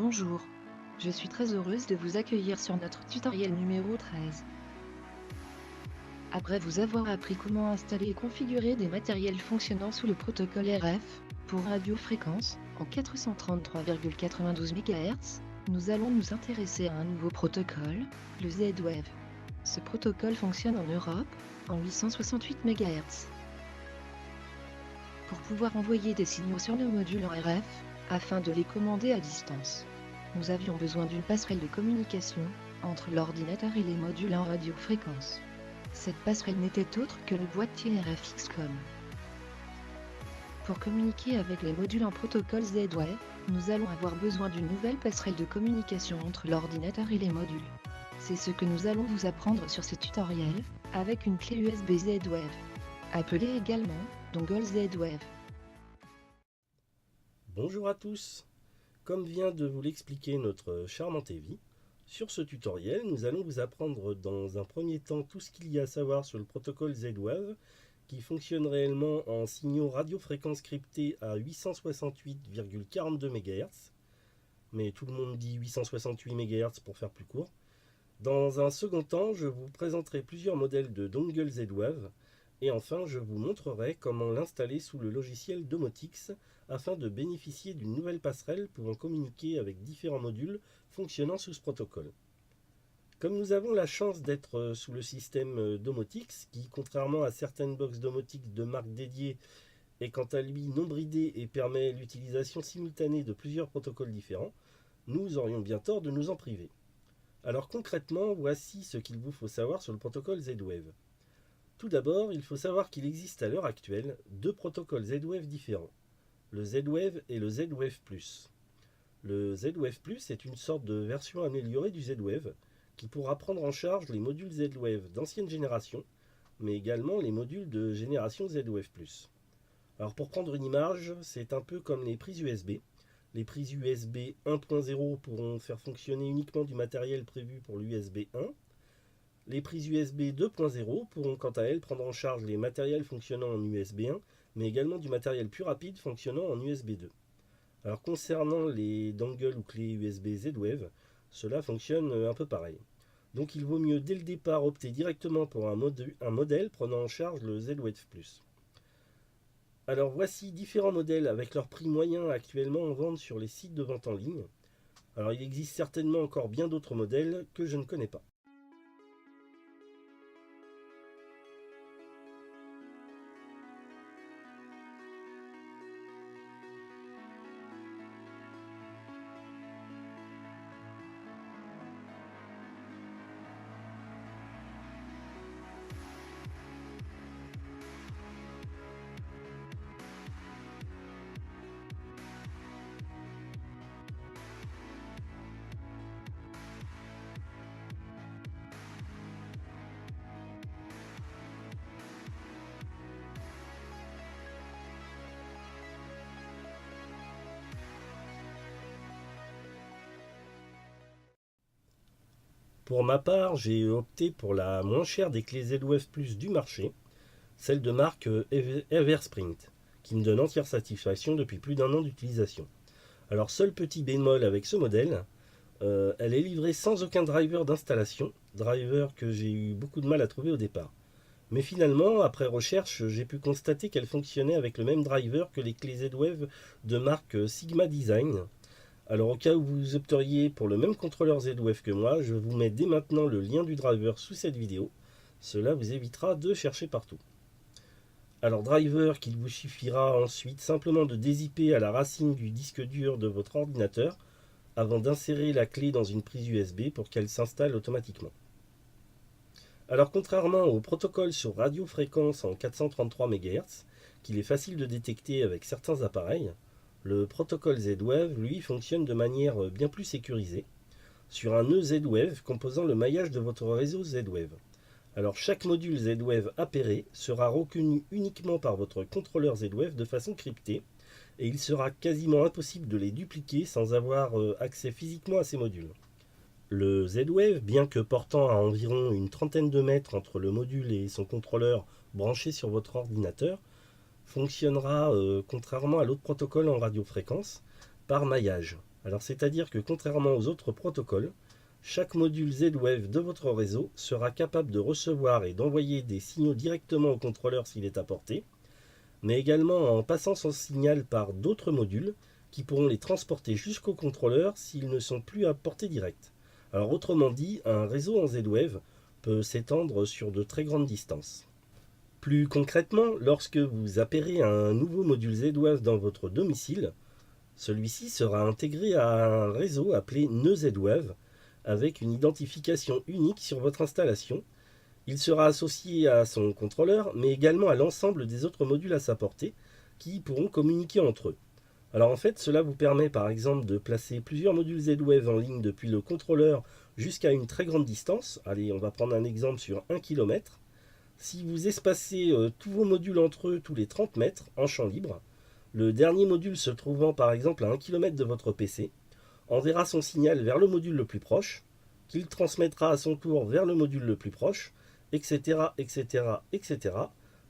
Bonjour. Je suis très heureuse de vous accueillir sur notre tutoriel numéro 13. Après vous avoir appris comment installer et configurer des matériels fonctionnant sous le protocole RF, pour radiofréquence, en 433,92 MHz, nous allons nous intéresser à un nouveau protocole, le Z-Wave. Ce protocole fonctionne en Europe, en 868 MHz. Pour pouvoir envoyer des signaux sur nos modules en RF, afin de les commander à distance, nous avions besoin d'une passerelle de communication entre l'ordinateur et les modules en radiofréquence. Cette passerelle n'était autre que le boîtier RF XCOM. Pour communiquer avec les modules en protocole Z-Wave, nous allons avoir besoin d'une nouvelle passerelle de communication entre l'ordinateur et les modules. C'est ce que nous allons vous apprendre sur ce tutoriel, avec une clé USB Z-Wave, appelée également dongle Z-Wave. Bonjour à tous. Comme vient de vous l'expliquer notre charmante Evie, sur ce tutoriel, nous allons vous apprendre dans un premier temps tout ce qu'il y a à savoir sur le protocole Z-Wave, qui fonctionne réellement en signaux radiofréquences cryptés à 868,42 MHz, mais tout le monde dit 868 MHz pour faire plus court. Dans un second temps, je vous présenterai plusieurs modèles de dongle Z-Wave, et enfin je vous montrerai comment l'installer sous le logiciel Domotix afin de bénéficier d'une nouvelle passerelle pouvant communiquer avec différents modules fonctionnant sous ce protocole. Comme nous avons la chance d'être sous le système Domotix, qui contrairement à certaines box Domotix de marque dédiée est quant à lui non bridé et permet l'utilisation simultanée de plusieurs protocoles différents, nous aurions bien tort de nous en priver. Alors concrètement, voici ce qu'il vous faut savoir sur le protocole Z-Wave. Tout d'abord, il faut savoir qu'il existe à l'heure actuelle deux protocoles Z-Wave différents, le Z-Wave et le Z-Wave+. Le Z-Wave+, est une sorte de version améliorée du Z-Wave qui pourra prendre en charge les modules Z-Wave d'ancienne génération, mais également les modules de génération Z-Wave+. Alors pour prendre une image, c'est un peu comme les prises USB. Les prises USB 1.0 pourront faire fonctionner uniquement du matériel prévu pour l'USB 1. Les prises USB 2.0 pourront quant à elles prendre en charge les matériels fonctionnant en USB 1, mais également du matériel plus rapide fonctionnant en USB 2. Alors concernant les dongles ou clés USB Z-Wave, cela fonctionne un peu pareil. Donc il vaut mieux dès le départ opter directement pour un modèle prenant en charge le Z-Wave+. Alors voici différents modèles avec leur prix moyen actuellement en vente sur les sites de vente en ligne. Alors il existe certainement encore bien d'autres modèles que je ne connais pas. Pour ma part, j'ai opté pour la moins chère des clés Z-Wave Plus du marché, celle de marque Eversprint, qui me donne entière satisfaction depuis plus d'un an d'utilisation. Alors seul petit bémol avec ce modèle, elle est livrée sans aucun driver d'installation, driver que j'ai eu beaucoup de mal à trouver au départ. Mais finalement, après recherche, j'ai pu constater qu'elle fonctionnait avec le même driver que les clés Z-Wave de marque Sigma Design. Alors au cas où vous opteriez pour le même contrôleur Z-Wave que moi, je vous mets dès maintenant le lien du driver sous cette vidéo. Cela vous évitera de chercher partout. Alors driver qu'il vous suffira ensuite simplement de dézipper à la racine du disque dur de votre ordinateur avant d'insérer la clé dans une prise USB pour qu'elle s'installe automatiquement. Alors contrairement au protocole sur radiofréquence en 433 MHz, qu'il est facile de détecter avec certains appareils, le protocole Z-Wave, lui, fonctionne de manière bien plus sécurisée, sur un nœud Z-Wave composant le maillage de votre réseau Z-Wave. Alors chaque module Z-Wave appairé sera reconnu uniquement par votre contrôleur Z-Wave de façon cryptée, et il sera quasiment impossible de les dupliquer sans avoir accès physiquement à ces modules. Le Z-Wave, bien que portant à environ une trentaine de mètres entre le module et son contrôleur branché sur votre ordinateur, fonctionnera, contrairement à l'autre protocole en radiofréquence, par maillage. Alors c'est-à-dire que contrairement aux autres protocoles, chaque module Z-Wave de votre réseau sera capable de recevoir et d'envoyer des signaux directement au contrôleur s'il est à portée, mais également en passant son signal par d'autres modules qui pourront les transporter jusqu'au contrôleur s'ils ne sont plus à portée directe. Alors autrement dit, un réseau en Z-Wave peut s'étendre sur de très grandes distances. Plus concrètement, lorsque vous appérez un nouveau module Z-Wave dans votre domicile, celui-ci sera intégré à un réseau appelé nœud Z-Wave avec une identification unique sur votre installation. Il sera associé à son contrôleur, mais également à l'ensemble des autres modules à sa portée qui pourront communiquer entre eux. Alors en fait, cela vous permet par exemple de placer plusieurs modules Z-Wave en ligne depuis le contrôleur jusqu'à une très grande distance. Allez, on va prendre un exemple sur 1 km. Si vous espacez tous vos modules entre eux tous les 30 mètres en champ libre, le dernier module se trouvant par exemple à 1 km de votre PC enverra son signal vers le module le plus proche, qu'il transmettra à son tour vers le module le plus proche, etc., etc., etc.,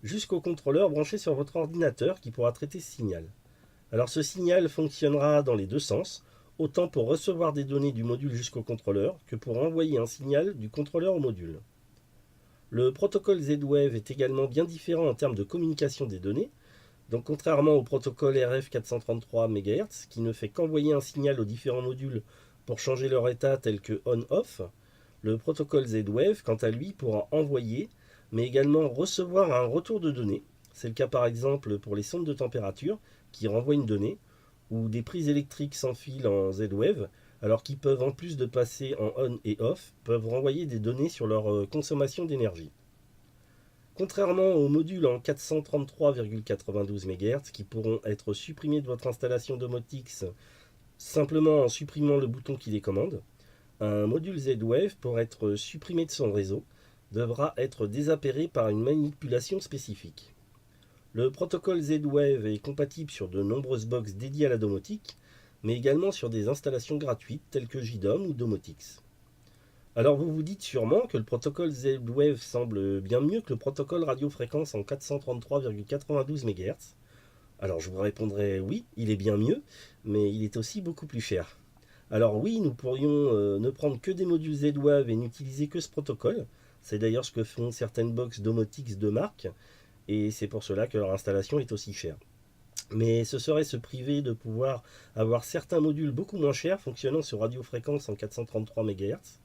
jusqu'au contrôleur branché sur votre ordinateur qui pourra traiter ce signal. Alors ce signal fonctionnera dans les deux sens, autant pour recevoir des données du module jusqu'au contrôleur que pour envoyer un signal du contrôleur au module. Le protocole Z-Wave est également bien différent en termes de communication des données. Donc contrairement au protocole RF 433 MHz qui ne fait qu'envoyer un signal aux différents modules pour changer leur état tel que on-off, le protocole Z-Wave quant à lui pourra envoyer mais également recevoir un retour de données. C'est le cas par exemple pour les sondes de température qui renvoient une donnée ou des prises électriques sans fil en Z-Wave alors qu'ils peuvent en plus de passer en on et off peuvent renvoyer des données sur leur consommation d'énergie. Contrairement aux modules en 433,92 MHz qui pourront être supprimés de votre installation domotix simplement en supprimant le bouton qui les commande, un module Z-Wave, pour être supprimé de son réseau, devra être désappairé par une manipulation spécifique. Le protocole Z-Wave est compatible sur de nombreuses box dédiées à la domotique, mais également sur des installations gratuites telles que JDOM ou Domotix. Alors vous vous dites sûrement que le protocole Z-Wave semble bien mieux que le protocole radiofréquence en 433,92 MHz. Alors je vous répondrai oui, il est bien mieux, mais il est aussi beaucoup plus cher. Alors oui, nous pourrions ne prendre que des modules Z-Wave et n'utiliser que ce protocole. C'est d'ailleurs ce que font certaines box Domotix de marque, et c'est pour cela que leur installation est aussi chère. Mais ce serait se priver de pouvoir avoir certains modules beaucoup moins chers fonctionnant sur radiofréquence en 433 MHz.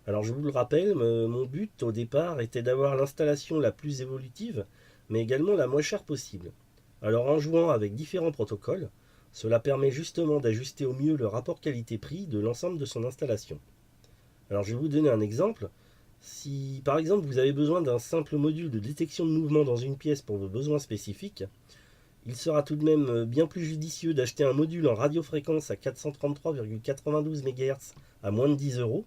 Alors je vous le rappelle, mon but au départ était d'avoir l'installation la plus évolutive, mais également la moins chère possible. Alors en jouant avec différents protocoles, cela permet justement d'ajuster au mieux le rapport qualité-prix de l'ensemble de son installation. Alors je vais vous donner un exemple. Si par exemple vous avez besoin d'un simple module de détection de mouvement dans une pièce pour vos besoins spécifiques, il sera tout de même bien plus judicieux d'acheter un module en radiofréquence à 433,92 MHz à moins de 10 euros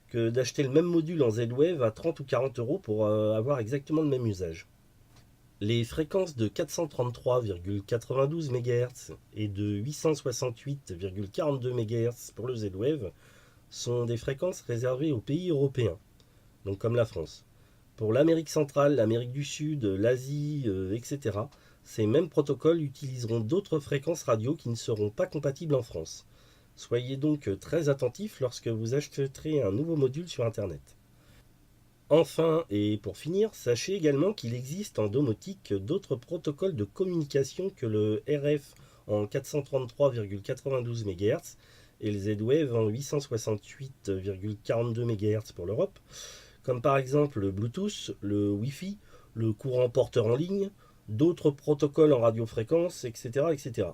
que d'acheter le même module en Z-Wave à 30 ou 40 euros pour avoir exactement le même usage. Les fréquences de 433,92 MHz et de 868,42 MHz pour le Z-Wave sont des fréquences réservées aux pays européens, donc comme la France. Pour l'Amérique centrale, l'Amérique du Sud, l'Asie, etc., ces mêmes protocoles utiliseront d'autres fréquences radio qui ne seront pas compatibles en France. Soyez donc très attentifs lorsque vous achèterez un nouveau module sur Internet. Enfin, et pour finir, sachez également qu'il existe en domotique d'autres protocoles de communication que le RF en 433,92 MHz et le Z-Wave en 868,42 MHz pour l'Europe, comme par exemple le Bluetooth, le Wi-Fi, le courant porteur en ligne, d'autres protocoles en radiofréquence, etc. etc.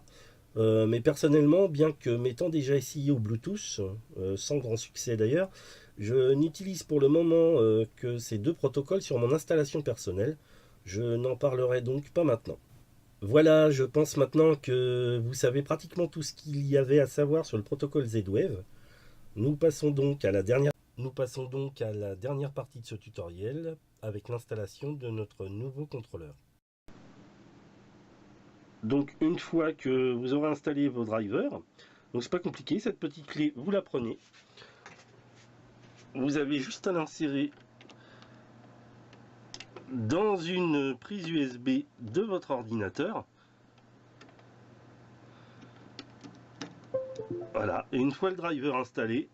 Mais personnellement, bien que m'étant déjà essayé au Bluetooth, sans grand succès d'ailleurs, je n'utilise pour le moment que ces deux protocoles sur mon installation personnelle. Je n'en parlerai donc pas maintenant. Voilà, je pense maintenant que vous savez pratiquement tout ce qu'il y avait à savoir sur le protocole Z-Wave. Nous passons donc à la dernière partie de ce tutoriel avec l'installation de notre nouveau contrôleur. Donc une fois que vous aurez installé vos drivers, donc c'est pas compliqué, cette petite clé vous la prenez, vous avez juste à l'insérer dans une prise USB de votre ordinateur. Voilà, et une fois le driver installé,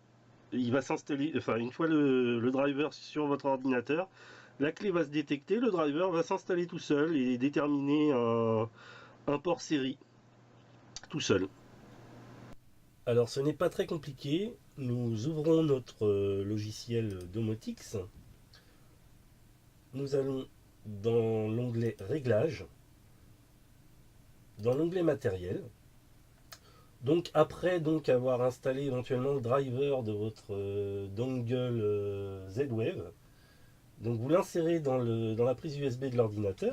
il va s'installer, enfin une fois le driver sur votre ordinateur, la clé va se détecter, le driver va s'installer tout seul et déterminer un port série tout seul. Alors ce n'est pas très compliqué, nous ouvrons notre logiciel Domotix, nous allons dans l'onglet Réglages, dans l'onglet Matériel. Donc après avoir installé éventuellement le driver de votre dongle Z-Wave, donc vous l'insérez dans la prise USB de l'ordinateur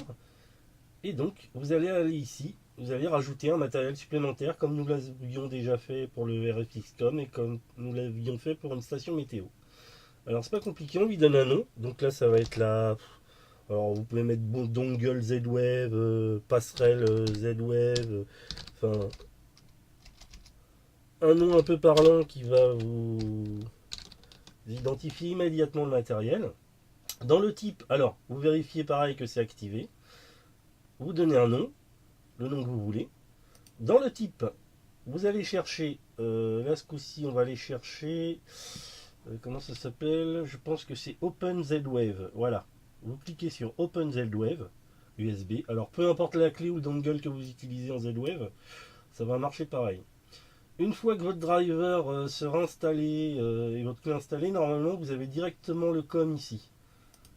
et donc vous allez aller ici, vous allez rajouter un matériel supplémentaire comme nous l'avions déjà fait pour le RFXCOM et comme nous l'avions fait pour une station météo. Alors c'est pas compliqué, on lui donne un nom, donc là ça va être la... Alors vous pouvez mettre dongle Z-Wave, passerelle Z-Wave, enfin un nom un peu parlant qui va vous identifier immédiatement le matériel. Dans le type, alors vous vérifiez pareil que c'est activé, vous donnez un nom, le nom que vous voulez. Dans le type, vous allez chercher, là ce coup-ci on va aller chercher, comment ça s'appelle, je pense que c'est OpenZWave, voilà. Vous cliquez sur OpenZWave USB, alors peu importe la clé ou le dongle que vous utilisez en Z-Wave, ça va marcher pareil. Une fois que votre driver sera installé et votre clé installée, normalement vous avez directement le COM ici.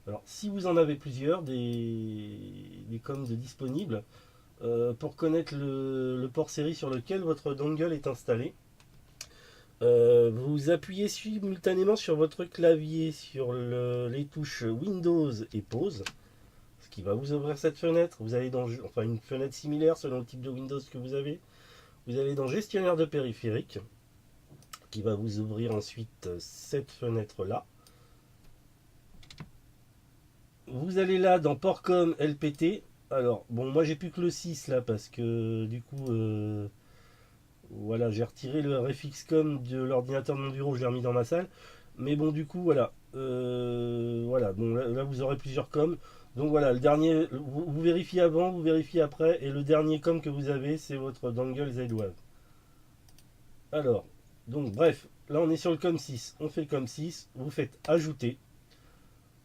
Alors si vous en avez plusieurs, des COM de disponibles, pour connaître le port série sur lequel votre dongle est installé, vous appuyez simultanément sur votre clavier sur les touches Windows et pause, ce qui va vous ouvrir cette fenêtre. Vous allez dans, enfin une fenêtre similaire selon le type de Windows que vous avez. Vous allez dans gestionnaire de périphériques, qui va vous ouvrir ensuite cette fenêtre là. Vous allez là dans Portcom LPT. Alors bon, moi j'ai plus que le 6 là parce que du coup voilà, j'ai retiré le RFXCOM de l'ordinateur de mon bureau, je l'ai remis dans ma salle. Mais bon, du coup voilà, voilà, bon là vous aurez plusieurs coms. Donc voilà, le dernier, vous vérifiez avant, vous vérifiez après, et le dernier com que vous avez, c'est votre dongle Z-Wave. Alors, donc bref, là on est sur le com 6, on fait le com 6, vous faites ajouter,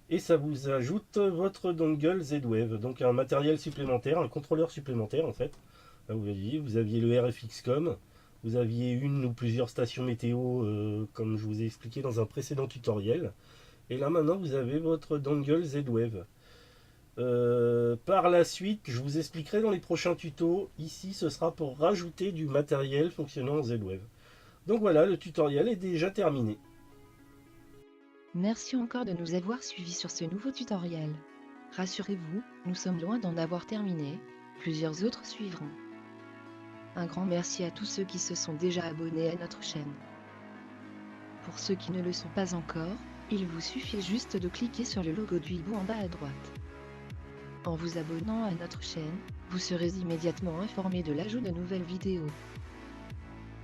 et ça vous ajoute votre dongle Z-Wave, donc un matériel supplémentaire, un contrôleur supplémentaire en fait. Là vous voyez, vous aviez le RFXCOM, vous aviez une ou plusieurs stations météo, comme je vous ai expliqué dans un précédent tutoriel, et là maintenant vous avez votre dongle Z-Wave. Par la suite, je vous expliquerai dans les prochains tutos. Ici, ce sera pour rajouter du matériel fonctionnant en Z-Wave. Donc voilà, le tutoriel est déjà terminé. Merci encore de nous avoir suivis sur ce nouveau tutoriel. Rassurez-vous, nous sommes loin d'en avoir terminé, plusieurs autres suivront. Un grand merci à tous ceux qui se sont déjà abonnés à notre chaîne. Pour ceux qui ne le sont pas encore, il vous suffit juste de cliquer sur le logo du hibou en bas à droite. En vous abonnant à notre chaîne, vous serez immédiatement informé de l'ajout de nouvelles vidéos.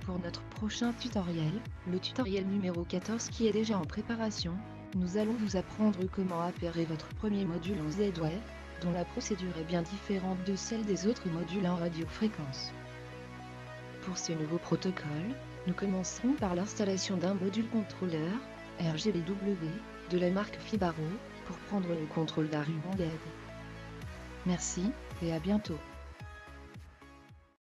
Pour notre prochain tutoriel, le tutoriel numéro 14 qui est déjà en préparation, nous allons vous apprendre comment appairer votre premier module en Z-Wave, dont la procédure est bien différente de celle des autres modules en radiofréquence. Pour ce nouveau protocole, nous commencerons par l'installation d'un module contrôleur, RGBW, de la marque Fibaro, pour prendre le contrôle d'un ruban LED. Merci, et à bientôt.